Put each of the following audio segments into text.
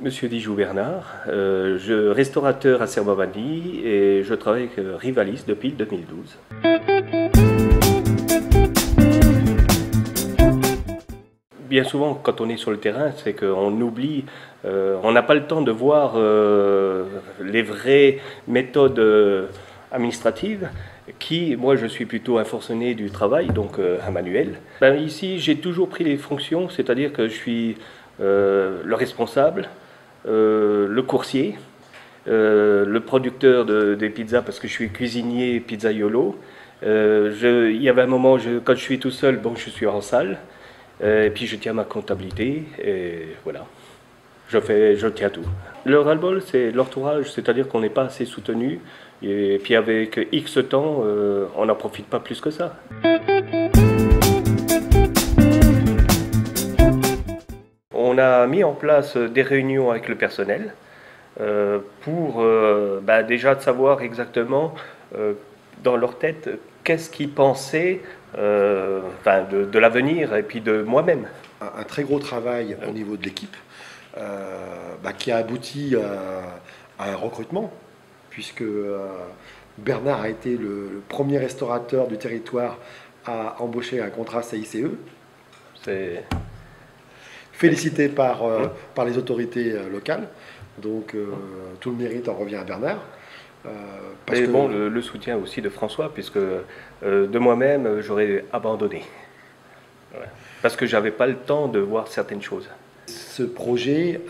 Monsieur Dijou Bernard, je restaurateur à Serbavani et je travaille avec Rivalis depuis 2012. Bien souvent, quand on est sur le terrain, c'est qu'on oublie, on n'a pas le temps de voir les vraies méthodes administratives qui, moi je suis plutôt un forcené du travail, donc un manuel. Ici, j'ai toujours pris les fonctions, c'est-à-dire que je suis le responsable, le coursier, le producteur des pizzas parce que je suis cuisinier pizzaiolo. Il y avait un moment, quand je suis tout seul, bon, je suis en salle. Et puis je tiens ma comptabilité et voilà, je tiens tout. Le ras-le-bol, c'est l'entourage, c'est-à-dire qu'on n'est pas assez soutenu et puis avec X temps, on n'en profite pas plus que ça. On a mis en place des réunions avec le personnel pour déjà de savoir exactement dans leur tête qu'est-ce qu'ils pensaient de l'avenir et puis de moi-même. Un très gros travail au niveau de l'équipe qui a abouti à un recrutement, puisque Bernard a été le premier restaurateur du territoire à embaucher un contrat CICE. C'est félicité par les autorités locales, donc tout le mérite en revient à Bernard. Et bon, le soutien aussi de François, puisque de moi-même, j'aurais abandonné. Ouais. Parce que j'avais pas le temps de voir certaines choses. Ce projet,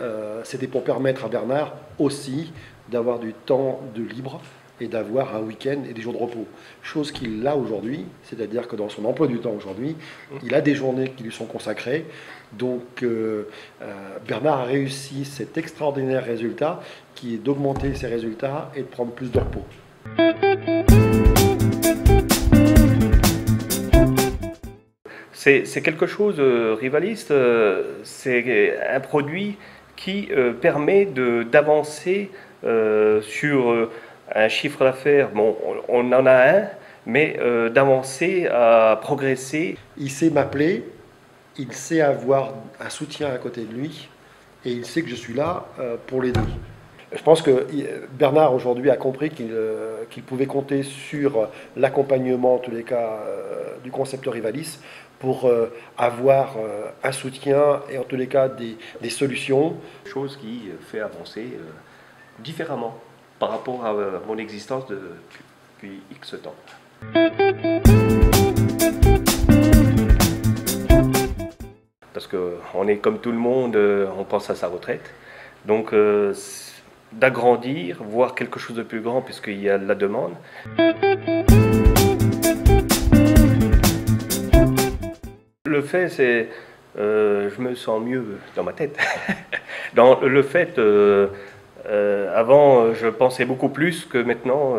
c'était pour permettre à Bernard aussi d'avoir du temps de libre et d'avoir un week-end et des jours de repos. Chose qu'il a aujourd'hui, c'est-à-dire que dans son emploi du temps aujourd'hui, il a des journées qui lui sont consacrées. Donc Bernard a réussi cet extraordinaire résultat qui est d'augmenter ses résultats et de prendre plus de repos. C'est quelque chose, Rivaliste, c'est un produit qui permet d'avancer sur un chiffre d'affaires. Bon, on en a un, mais d'avancer à progresser. Il sait m'appeler, il sait avoir un soutien à côté de lui et il sait que je suis là pour l'aider. Je pense que Bernard aujourd'hui a compris qu'il pouvait compter sur l'accompagnement, en tous les cas, du concept Rivalis pour avoir un soutien et en tous les cas des solutions. Chose qui fait avancer différemment par rapport à mon existence depuis X temps. Parce qu'on est comme tout le monde, on pense à sa retraite. Donc d'agrandir, voir quelque chose de plus grand puisqu'il y a la demande. Le fait, c'est je me sens mieux dans ma tête. Dans le fait, avant, je pensais beaucoup plus que maintenant,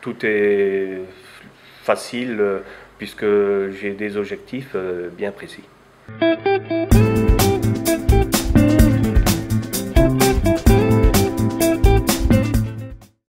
tout est facile puisque j'ai des objectifs bien précis.